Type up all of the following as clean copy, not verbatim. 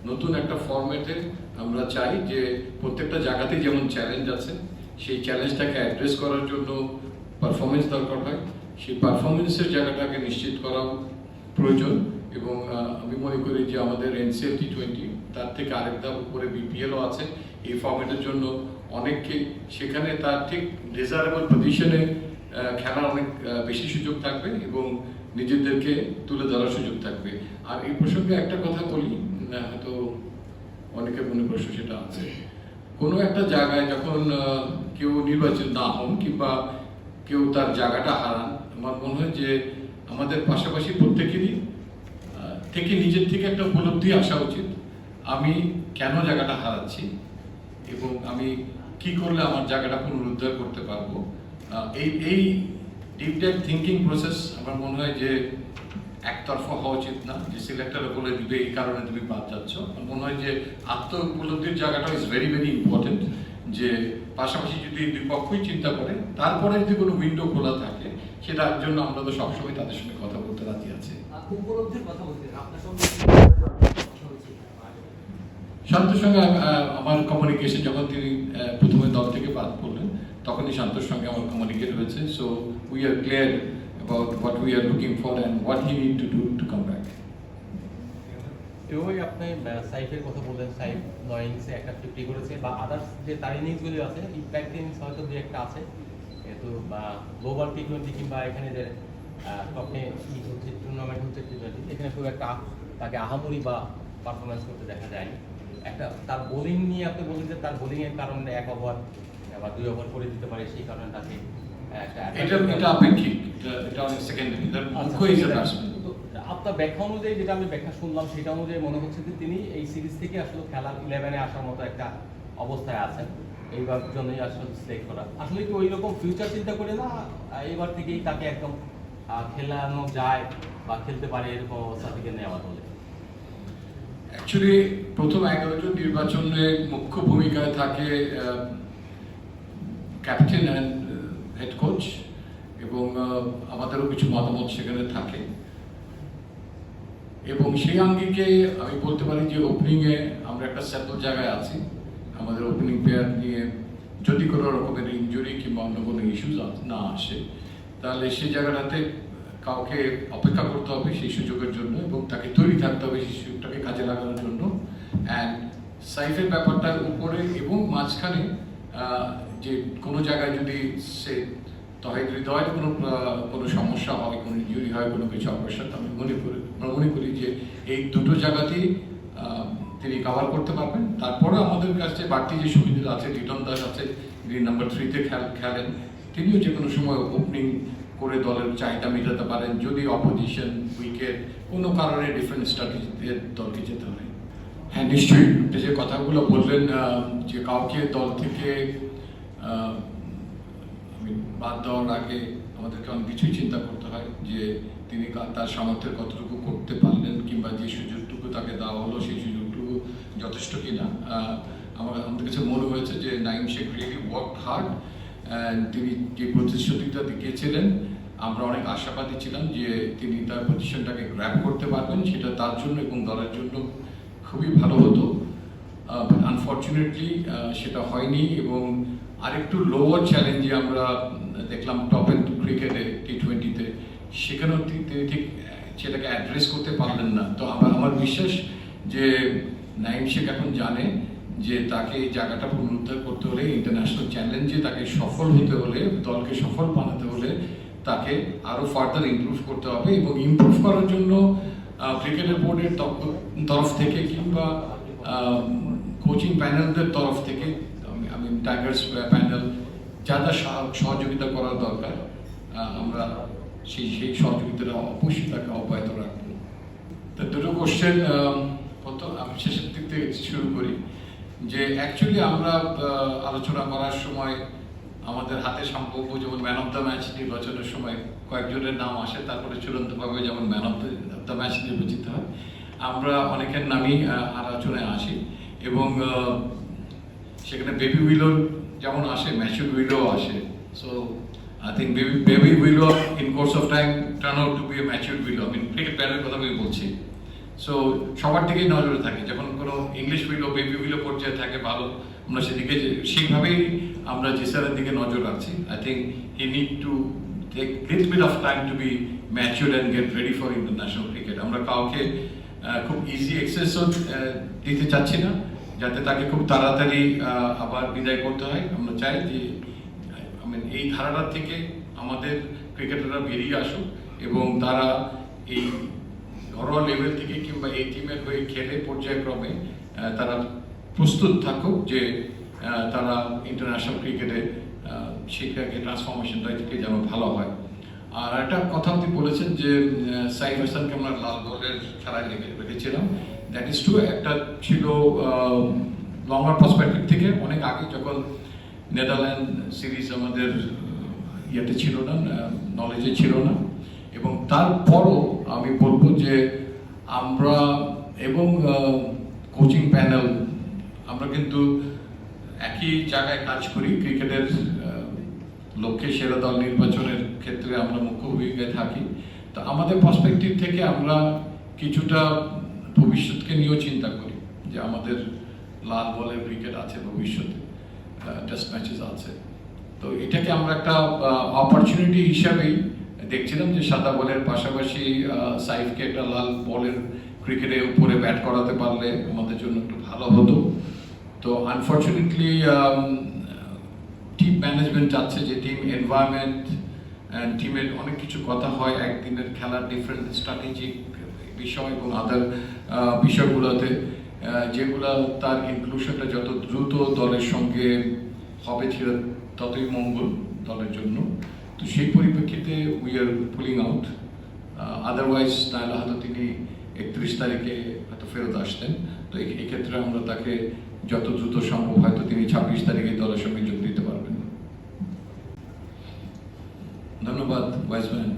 নতুন একটা ফরম্যাটে আমরা চাই যে প্রত্যেকটা জায়গাতেই যেমন চ্যালেঞ্জ আছে, সেই চ্যালেঞ্জটাকে অ্যাড্রেস করার জন্য পারফরমেন্স দরকার হয়, সেই পারফরমেন্সের জায়গাটাকে নিশ্চিত করা প্রয়োজন। এবং আমি মনে করি যে আমাদের NCL T20 তার থেকে আরেক ধাপ উপরে BPLও আছে এই ফরম্যাটের জন্য। অনেককে সেখানে তার ঠিক ডিজায়ারেবল পজিশনে খেলার অনেক বেশি সুযোগ থাকবে এবং নিজেদেরকে তুলে ধরার সুযোগ থাকবে। আর এই প্রসঙ্গে একটা কথা বলি, হয়তো অনেকের মনে প্রশ্ন সেটা আছে, কোনো একটা জায়গায় যখন কেউ নির্বাচিত না হন কিংবা কেউ তার জায়গাটা হারান, আমার মনে হয় যে আমাদের পাশাপাশি প্রত্যেকেরই থেকে নিজের থেকে একটা উপলব্ধি আসা উচিত, আমি কেন জায়গাটা হারাচ্ছি এবং আমি কি করলে আমার জায়গাটা পুনরুদ্ধার করতে পারবো। এই ডিপ ডাইভ থিঙ্কিং প্রসেস আমার মনে হয় যে একতরফা হওয়া উচিত না, যে সিলেক্টর বলে দিবে এই কারণে তুমি বাদ যাচ্ছ। আমার মনে হয় যে আত্ম উপলব্ধির জায়গাটা ইজ ভেরি ভেরি ইম্পর্টেন্ট, যে পাশাপাশি যদি দুই পক্ষই চিন্তা করে তারপরে যদি কোনো উইন্ডো খোলা থাকে সেটার জন্য আমরা তো সবসময় তাদের সঙ্গে কথা বলতে রাজি আছি। উপলব্ধির কথা বলতে আপনার সঙ্গে শান্তর সঙ্গে আমার কমিউনিকেশন, যখন তিনি প্রথমে দল থেকে বাদ পড়লেন তখনই শান্তর সঙ্গে আমার কমিউনিকেট হয়েছে। So we are clear about what we are looking for and what he need to do to come back. এভাবেই আপনি সাইফের কথা বললেন, সাইফ 9 ইনিংসে একটা 50 করেছে, বা আদার্স যে তার ইনিংসগুলি আছে, ইম্প্যাক্ট ইনিংস হয়তো দুই একটা আছে, কিন্তু গ্লোবাল T20 কিংবা এখানে যে টপে হচ্ছে টুর্নামেন্ট হচ্ছে T20, এখানে খুব একটা তাকে আহামরি বা পারফরমেন্স করতে দেখা যায়নি। একটা তার বোলিং নিয়ে আপনি বলেন যে তার বোলিংয়ের কারণে 1 ওভার বা 2 ওভার করে দিতে পারে, সেই কারণে তাকে এটা আপেক্ষিক, এটা অনেক সেকেন্ডারি, তার মুখ্য হিসেবে আসবে। আপনার ব্যাখ্যা অনুযায়ী, যেটা আমি ব্যাখ্যা শুনলাম সেটা অনুযায়ী মনে হচ্ছে যে তিনি এই সিরিজ থেকে আসলে খেলার 11-এ আসার মতো একটা অবস্থায় আছেন, এইবার জন্যই আসলে সিলেক্ট করা। আসলে কি ওই রকম ফিউচার চিন্তা করে না এবার থেকেই তাকে একদম খেলানো যায় বা খেলতে পারে এরকম অবস্থা থেকে নেওয়া বলে? অ্যাকচুয়ালি প্রথম 11 জন নির্বাচনে মুখ্য ভূমিকায় থাকে ক্যাপ্টেন অ্যান্ড হেড কোচ, এবং আমাদেরও কিছু মতামত সেখানে থাকে। এবং সেই আঙ্গিকে আমি বলতে পারি যে ওপেনিংয়ে আমরা একটা সেটল জায়গায় আছি। আমাদের ওপেনিং প্লেয়ার নিয়ে যদি কোনো রকমের ইনজুরি কিংবা অন্য কোনো ইস্যুস না আসে, তাহলে সেই জায়গাটাতে কাউকে অপেক্ষা করতে হবে সেই সুযোগের জন্য, এবং তাকে তৈরি থাকতে হবে সেই সুযোগটাকে কাজে লাগানোর জন্য। অ্যান্ড সাইফের ব্যাপারটার উপরে এবং মাঝখানে যে কোনো জায়গায় যদি সে হৃদয়ের কোনো সমস্যা হয়, কোনো ইনজুরি হয়, কোনো কিছু অপারেশন, আমি মনে করি যে এই দুটো জায়গাতেই তিনি কভার করতে পারবেন। তারপরে আমাদের কাছে বাড়তি যে সুবিধা আছে, লিটন দাস আছে, যিনি নাম্বার 3-তে খেলেন, তিনিও যে কোনো সময় ওপেনিং করে দলের চাহিদা মেটাতে পারেন যদি অপোজিশন উইকেট কোনো কারণে ডিফারেন্ট স্ট্র্যাটেজি দিয়ে দলকে যেতে হয়। হ্যাঁ, নিশ্চয়ই যে কথাগুলো বললেন, যে কাউকে দল থেকে বাদ দেওয়ার আগে আমাদেরকে অনেক কিছুই চিন্তা করতে হয়, যে তিনি তার সামর্থ্যের কতটুকু করতে পারলেন, কিংবা যে সুযোগটুকু তাকে দেওয়া হলো সেই সুযোগটুকু যথেষ্ট কিনা। আমাদের কাছে মনে হয়েছে যে Naim Sheikh really work hard, তিনি যে প্রতিশ্রুতিটা দেখিয়েছিলেন আমরা অনেক আশাবাদী ছিলাম যে তিনি তার পজিশনটাকে গ্র্যাব করতে পারবেন, সেটা তার জন্য এবং দলের জন্য খুবই ভালো হতো। বাট আনফর্চুনেটলি সেটা হয়নি, এবং আরেকটু লোয়ার চ্যালেঞ্জে আমরা দেখলাম টপ এন্ড ক্রিকেটে T20-তে, সেখানেও তিনি ঠিক সেটাকে অ্যাড্রেস করতে পারলেন না। তো আমার বিশ্বাস যে নাঈম শেখ এখন জানে যে তাকে এই জায়গাটা পুনরুদ্ধার করতে হলে, ইন্টারন্যাশনাল চ্যালেঞ্জে তাকে সফল হতে হলে, দলকে সফল বানাতে হলে তাকে আরও ফার্দার ইমপ্রুভ করতে হবে। এবং ইমপ্রুভ করার জন্য ক্রিকেটের বোর্ডের তরফ থেকে কিংবা কোচিং প্যানেলদের তরফ থেকে, আমি টাইগার্স প্যানেল যা যা সহযোগিতা করার দরকার, আমরা সেই সহযোগিতাটা অবশ্যই তাকে অব্যাহত রাখবো। তো দুটো কোশ্চেন, আমি শেষের দিক থেকে শুরু করি, যে অ্যাকচুয়ালি আমরা আলোচনা করার সময় আমাদের হাতে সম্পর্ক, যেমন ম্যান অফ দ্য ম্যাচ নির্বাচনের সময় কয়েকজনের নাম আসে, তারপরে চূড়ান্তভাবে যেমন ম্যান অফ দ্য ম্যাচ নির্বাচিত হয়, আমরা অনেকের নামই আলোচনায় আসি, এবং সেখানে বেবি উইলোর যেমন আসে, ম্যাচুর উইলো আসে। So I think baby willow in course of time turn out to be a mature willow. আমি ক্রিকেট প্লেয়ারের কথা আমি বলছি। সো সবার দিকেই নজরে থাকে, যখন কোনো বিভিন্ন পর্যায়ে থাকে ভালো, আমরা সেদিকে সেইভাবেই আমরা জিসারের দিকে নজর রাখছি। I think he need to take little bit of time to be matured and get ready for international cricket. আমরা কাউকে খুব ইজি এক্সেসও দিতে চাচ্ছি না, যাতে তাকে খুব তাড়াতাড়ি আবার বিদায় করতে হয়। আমরা চাই যে এই ধারাটা থেকে আমাদের ক্রিকেটাররা বেরিয়ে আসুক এবং তারা এই ঘরোয়া লেভেল থেকে কিংবা এই টিমের হয়ে খেলে পর্যায়ক্রমে তারা প্রস্তুত থাকুক যে তারা ইন্টারন্যাশনাল ক্রিকেটে শিক্ষাকে ট্রান্সফরমেশনটা যেন ভালো হয়। আর একটা কথা আপনি বলেছেন যে সাইফ হাসানকে আমরা লাল বলের খেলায় রেখেছিলাম, দ্যাট ইজ ট্রু। একটা ছিল লঙ্গার পার্সপেক্টিভ থেকে অনেক আগে, যখন নেদারল্যান্ড সিরিজ আমাদের ইয়েতে ছিল না, নলেজে ছিল না, এবং তারপরও আমি বলবো যে আমরা এবং কোচিং প্যানেল আমরা কিন্তু একই জায়গায় কাজ করি। ক্রিকেটের লক্ষ্যে সেরা দল নির্বাচনের ক্ষেত্রে আমরা মুখ্য ভূমিকায় থাকি। তো আমাদের পার্সপেক্টিভ থেকে আমরা কিছুটা ভবিষ্যৎকে নিয়েও চিন্তা করি যে আমাদের লাল বলের ক্রিকেট আছে ভবিষ্যতে, টেস্ট ম্যাচেস আছে। তো এটাকে আমরা একটা অপরচুনিটি হিসাবেই দেখছিলাম যে সাদা বলের পাশাপাশি সাইফকে একটা লাল বলের ক্রিকেটের উপরে ব্যাট করাতে পারলে আমাদের জন্য একটু ভালো হতো। তো আনফর্চুনেটলি টিম ম্যানেজমেন্ট চাচ্ছে যে টিম এনভায়রনমেন্ট অ্যান্ড টিমের অনেক কিছু কথা হয় একদিনের খেলার ডিফারেন্ট স্ট্র্যাটেজিক বিষয় এবং আদার বিষয়গুলোতে, যেগুলো তার ইনক্লুশনটা যত দ্রুত দলের সঙ্গে হবে ছিল ততই মঙ্গল দলের জন্য। তো সেই পরিপ্রেক্ষিতে we are pulling out, otherwise তাহলে হয়তো তিনি 31 তারিখে হয়তো ফেরত আসতেন। তো এক্ষেত্রে আমরা তাকে যত দ্রুত সম্ভব হয়তো তিনি 26 তারিখে দলের সঙ্গে যোগ দিতে পারবেন। ধন্যবাদ ওয়াইজম্যান।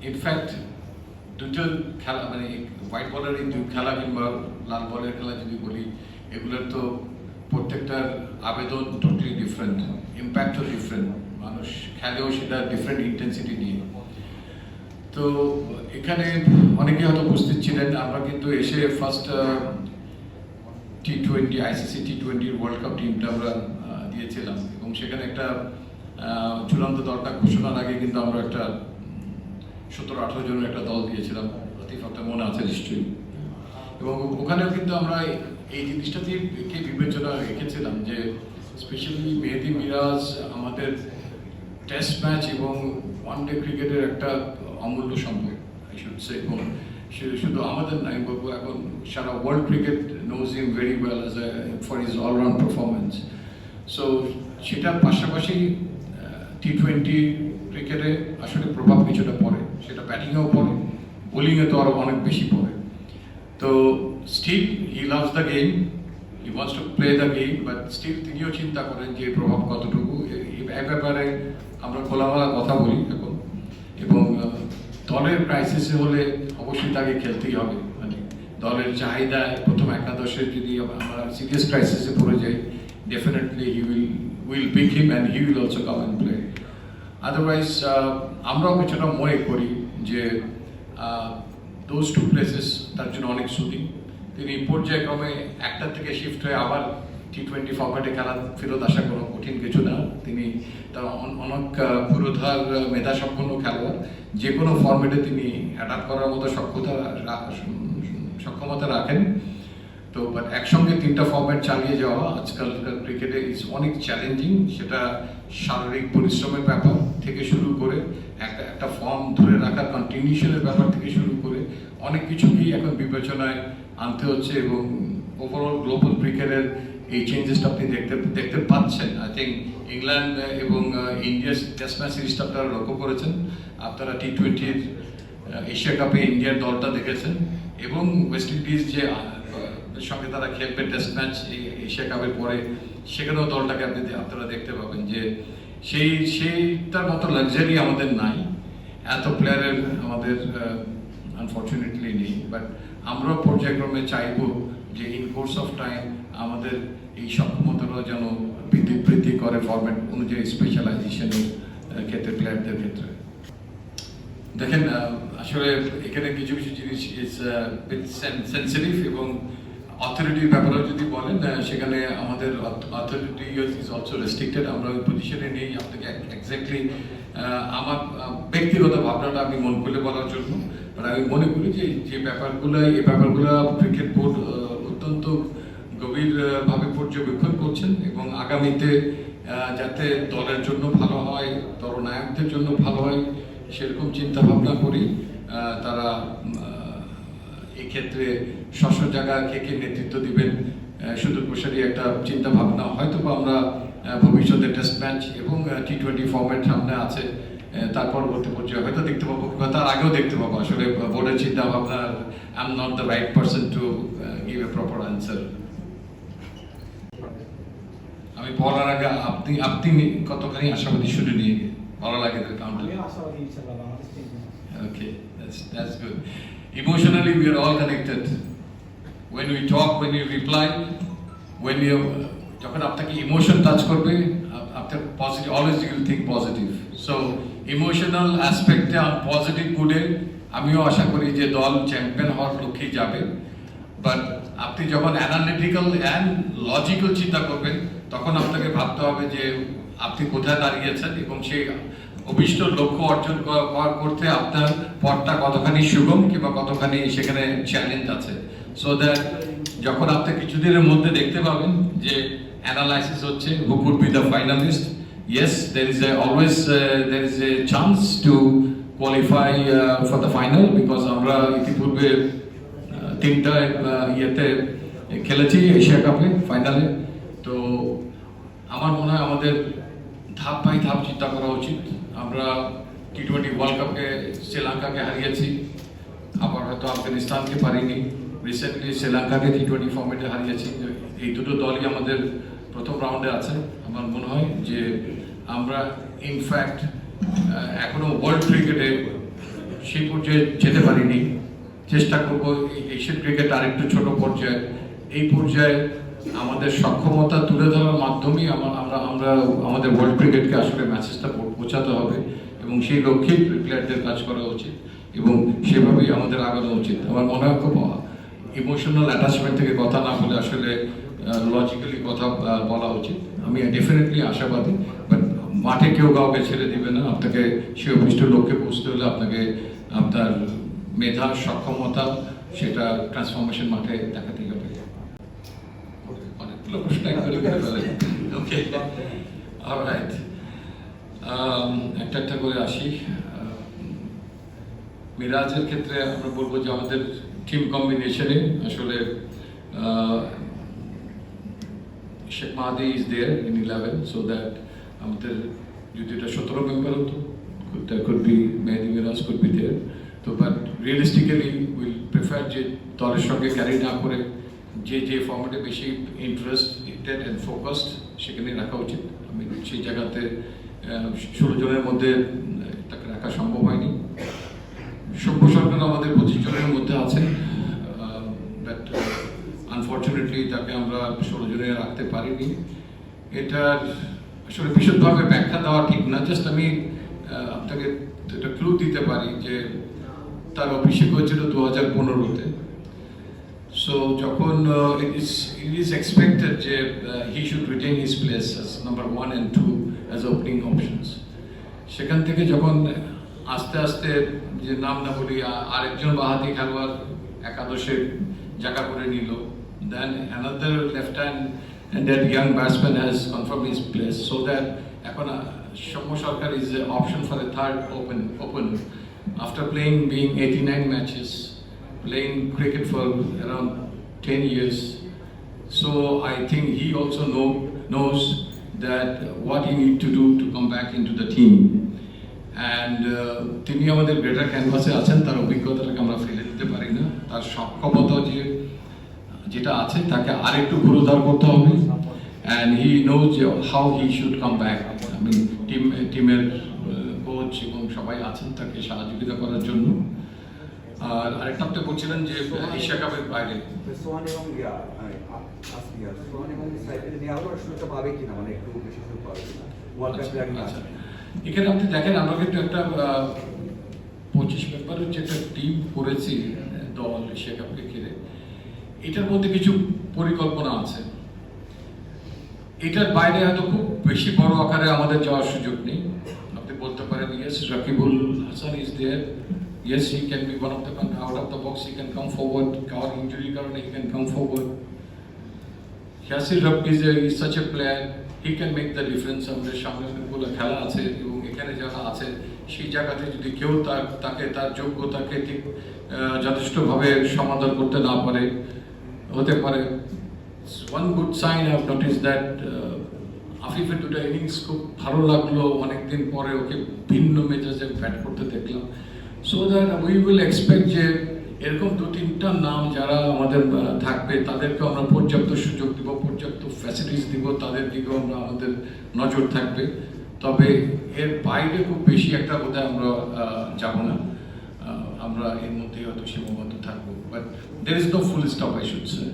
ইনফ্যাক্ট দুটো খেলা হোয়াইট বলের এই দুই খেলা কিংবা লাল বলের খেলা যদি বলি, এগুলোর তো প্রত্যেকটার আবেদন টোটালি ডিফারেন্ট, ইম্প্যাক্টও ডিফারেন্ট, মানুষ খেলেও সেটা ডিফারেন্ট ইন্টেন্সিটি নিয়ে। তো এখানে অনেকে হয়তো উপস্থিত ছিলেন, আমরা কিন্তু এসে first T20 ICC T20 world cup টিমটা আমরা দিয়েছিলাম এবং সেখানে একটা চূড়ান্ত দলটা ঘোষণার আগে কিন্তু আমরা একটা 17-18 জনের একটা দল দিয়েছিলাম, লতিফ আপনার মনে আছে নিশ্চয়ই। এবং ওখানেও কিন্তু আমরা এই জিনিসটাকে বিবেচনা রেখেছিলাম যে স্পেশালি মেহেদি মিরাজ আমাদের টেস্ট ম্যাচ এবং ওয়ান ডে ক্রিকেটের একটা অমূল্য সম্পদ আই শুড সে, এবং শুধু আমাদের নাই বলবো, এখন সারা world cricket knows him very well as for his allround performance. So সেটার পাশাপাশি T20 ক্রিকেটে আসলে প্রভাব কিছুটা পড়ে, সেটা ব্যাটিংয়েও পড়ে, বোলিংয়ে তো আরও অনেক বেশি পড়ে। তো still he loves the game, he wants to play the game, but still তিনিও চিন্তা করেন যে প্রভাব কতটুকু। এই ব্যাপারে আমরা খোলামেলা কথা বলি এখন, এবং দলের ক্রাইসিসে হলে অবশ্যই তাকে খেলতেই হবে। দলের চাহিদায় প্রথম একাদশে যদি আমরা সিরিয়াস ক্রাইসিসে পড়ে যাই, definitely he will pick him and he will also come and play. Otherwise আমরাও কিছুটা মনে করি যে দোজ টু প্লেসেস তার জন্য অনেক সুদিন। তিনি পর্যায়ক্রমে একটা থেকে শিফট হয়ে আবার T20 ফরম্যাটে খেলা ফেরত আসা কোনো কঠিন কিছু না। তিনি তার অনেক পুরোধার মেধাসম্পন্ন খেলোয়াড়, যে কোনো ফরম্যাটে তিনি অ্যাডাপ্ট করার মতো সক্ষমতা রাখেন। তো বাট একসঙ্গে 3টা ফরম্যাট চালিয়ে যাওয়া আজকালকার ক্রিকেটে ইজ অনেক চ্যালেঞ্জিং। সেটা শারীরিক পরিশ্রমের ব্যাপার থেকে শুরু করে একটা ফর্ম ধরে রাখার কন্টিনিউশনের ব্যাপার থেকে শুরু করে অনেক কিছুকেই এখন বিবেচনায় আনতে হচ্ছে, এবং ওভারঅল গ্লোবাল ক্রিকেটের এই চেঞ্জেসটা আপনি দেখতে পাচ্ছেন। আই থিঙ্ক ইংল্যান্ড এবং ইন্ডিয়ার টেস্ট ম্যাচ সিরিজটা আপনারা লক্ষ্য করেছেন, আপনারা T20-র এশিয়া কাপে ইন্ডিয়ার দলটা দেখেছেন, এবং ওয়েস্ট ইন্ডিজ যে সঙ্গে তারা খেলবে টেস্ট ম্যাচ এই এশিয়া কাপের পরে, সেখানেও দলটাকে আপনারা দেখতে পাবেন যে সেইটার মতো লাক্সারি আমাদের নাই, এত প্লেয়ারের আমাদের আনফর্চুনেটলি নেই। বাট আমরাও পর্যায়ক্রমে চাইব যে ইন কোর্স অফ টাইম আমাদের এই সক্ষমতাটা যেন বৃদ্ধি করে ফরম্যাট অনুযায়ী স্পেশালাইজেশনের ক্ষেত্রে প্লেয়ারদের ক্ষেত্রে। দেখেন আসলে এখানে কিছু কিছু জিনিস ইজ সেন্সিটিভ এবং অথরিটির ব্যাপারে যদি বলেন সেখানে আমাদের অথরিটি ইজ অলসো রেস্ট্রিক্টেড। আমরা ওই পজিশনে নেই আপনাকে এক্স্যাক্টলি আমার ব্যক্তিগত ভাবনাটা আমি মন খুলে বলার জন্য, আমি মনে করি যে এই ব্যাপারগুলো ক্রিকেট বোর্ড অত্যন্ত গভীরভাবে পর্যবেক্ষণ করছেন এবং আগামীতে যাতে দলের জন্য ভালো হয়, দলনায়কদের জন্য ভালো হয় সেরকম চিন্তা ভাবনা করি তারা এক্ষেত্রে স্ব জায়গা কে নেতৃত্ব দিবেন সুদূর প্রসারী একটা চিন্তা ভাবনা হয়তো বা আমরা ভবিষ্যতে টেস্ট ম্যাচ এবং T20 ফরম্যাট সামনে আছে, তার পরবর্তী পর্যায়ে হয়তো দেখতে পাবো বা তার আগেও দেখতে পাবো। আসলে বোর্ডের চিন্তা ভাবনা I am not the right person to give a proper answer. আমি বলার আগে আপনি কতখানি আশাবাদী শুনে নিয়ে ভালো লাগে counter. Okay, that's good. Emotionally, we are all connected. When we talk, when we reply, when you যখন আপনাকে ইমোশন টাচ করবে আপনার positive, always you will think positive. So emotional অ্যাসপেক্টে পজিটিভ মুডে আমিও আশা করি যে দল চ্যাম্পিয়ন হওয়ার লক্ষ্যেই যাবে। বাট আপনি যখন অ্যানালিটিক্যাল অ্যান্ড লজিক্যাল চিন্তা করবেন তখন আপনাকে ভাবতে হবে যে আপনি কোথায় দাঁড়িয়েছেন এবং সেই অভিষ্ট লক্ষ্য অর্জন করতে আপনার পথটা কতখানি সুগম কিংবা কতখানি সেখানে চ্যালেঞ্জ আছে। সো দ্যাট যখন আপনি কিছুদিনের মধ্যে দেখতে পাবেন যে অ্যানালাইসিস হচ্ছে who could be the finalist, yes there is a chance to qualify for the final because আমরা ইতিপূর্বে তিনটা ইয়েতে খেলেছি এশিয়া কাপে ফাইনালে। তো আমার মনে হয় আমাদের ধাপ বাই ধাপ চিন্তা করা উচিত। আমরা T20 ওয়ার্ল্ড কাপে শ্রীলঙ্কাকে হারিয়েছি, আবার হয়তো আফগানিস্তানকে পারিনি, রিসেন্টলি শ্রীলঙ্কাকে T20 ফর্মেটে হারিয়েছি। এই দুটো দলই আমাদের প্রথম রাউন্ডে আছে। আমার মনে হয় যে আমরা ইনফ্যাক্ট এখনো ওয়ার্ল্ড ক্রিকেটে সেই পর্যায়ে যেতে পারিনি। চেষ্টা করব এশিয়ান ক্রিকেট আরেকটু ছোট পর্যায়ে, এই পর্যায়ে আমাদের সক্ষমতা তুলে ধরার মাধ্যমেই আমরা আমাদের ওয়ার্ল্ড ক্রিকেটকে আসলে ম্যাচেসটা পৌঁছাতে হবে এবং সেই লক্ষ্যেই প্লেয়ারদের কাজ করা উচিত এবং সেভাবেই আমাদের আগানো উচিত। আমার মনে হয় খুব ইমোশনাল অ্যাটাচমেন্ট থেকে কথা না বলে আসলে লজিক্যালি কথা বলা উচিত। আমি ডেফিনেটলি আশাবাদী, বাট মাঠে কেউ কাউকে ছেড়ে দিবে না। আপনাকে সে অভিষ্ট লক্ষ্যে পৌঁছতে হলে আপনাকে আপনার মেধা, সক্ষমতা সেটা ট্রান্সফরমেশন মাঠে দেখাতেই হবে। অনেকগুলো প্রশ্ন একবারে করে ফেলে। ওকে, অলরাইট, একটা করে আসি। মিরাজের ক্ষেত্রে আমরা বলবো যে আমাদের টিম কম্বিনেশনে আসলে Sheikh Mahadi is there in 11, so that আমাদের যদি এটা 17 মেম্বার হতো there could be Mehdi Miraz could be there. তো বাট রিয়েলিস্টিক্যালি উইল প্রেফার যে দলের সঙ্গে ক্যারি না করে যে ফর্মেটে বেশি ইন্টারেস্টেড অ্যান্ড ফোকাসড সেখানে রাখা উচিত। আমি সেই জায়গাতে 16 জনের মধ্যে তাকে রাখা সম্ভব হয়নি। সভ্য সরকার আমাদের 25 জনের মধ্যে আছেন, বাট আনফর্চুনেটলি তাকে আমরা 16 জনে রাখতে পারিনি। এটার আসলে বিশদভাবে ব্যাখ্যা দেওয়া ঠিক না, জাস্ট আমি আপনাকে একটা ক্লু দিতে পারি যে তার অভিষেক হয়েছিল 2015-তে। সো যখন it is expected যে he should retain his place as number 1 and 2 as opening options। সেখান থেকে যখন আস্তে আস্তে যে নাম না বলি আরেকজন বাহাতি খেলোয়াড় একাদশে জায়গা করে নিল, then another left hand and that young batsman has confirmed his place, so that এখন সৌম্য সরকার is an option for a third opener after being 89 matches, playing cricket for around 10 years. So I think he also knows that what he need to do to come back into the team, and তিনি আমাদের greater ক্যানভাসে আছেন, তার অভিজ্ঞতাটাকে আমরা ফেলে দিতে পারি না। তার সক্ষমতা যেটা আছে তাকে আরেকটু গুরুদার করতে হবে, and he knows how he should come back. I mean টিমের কোচ এবং সবাই আছেন তাকে সহযোগিতা করার জন্য। আর আরেকটা আপনি বলছিলেন যে এশিয়া কাপের বাইরে সোহান এবং সোহান এবং সাইফের নিয়ে আরো সুযোগটা পাবে কিনা, মানে একটু বেশি সুযোগ পাবে কিনা ওয়ার্ল্ড কাপে? আচ্ছা, এখানে আপনি দেখেন আমরা কিন্তু একটা 25 মেম্বারের যে একটা টিম করেছি দল এশিয়া কাপকে ঘিরে, এটার মধ্যে কিছু পরিকল্পনা আছে। এটার বাইরে হয়তো খুব বেশি বড় আকারে আমাদের যাওয়ার সুযোগ নেই। আপনি বলতে পারেন yes Rakibul Hasan is there, yes he can be one of the out of the box, he can come forward, কার ইঞ্জুরির কারণে he can come forward. Yasir Rabbi is such a player, he can make the difference. আমাদের সামনে অনেকগুলো খেলা আছে এবং এখানে যারা আছে সেই জায়গাতে যদি কেউ তাকে তার যোগ্যতাকে ঠিক যথেষ্টভাবে সমাধান করতে না পারে, হতে পারে। One good sign I have noticed that আফিফের দুটো ইনিংস খুব ভালো লাগলো, অনেকদিন পরে ওকে ভিন্ন মেজাজে ব্যাট করতে দেখলাম। So that we will expect যে এরকম 2-3টা নাম যারা আমাদের থাকবে তাদেরকে আমরা পর্যাপ্ত সুযোগ দিব, পর্যাপ্ত ফ্যাসিলিটিস দিব, তাদের দিকেও আমাদের নজর থাকবে। তবে এর বাইরে খুব বেশি একটা বোধহয় আমরা যাব না, আমরা এর মধ্যেই হয়তো সীমাবদ্ধ থাকবো। But there is no full stop I should say.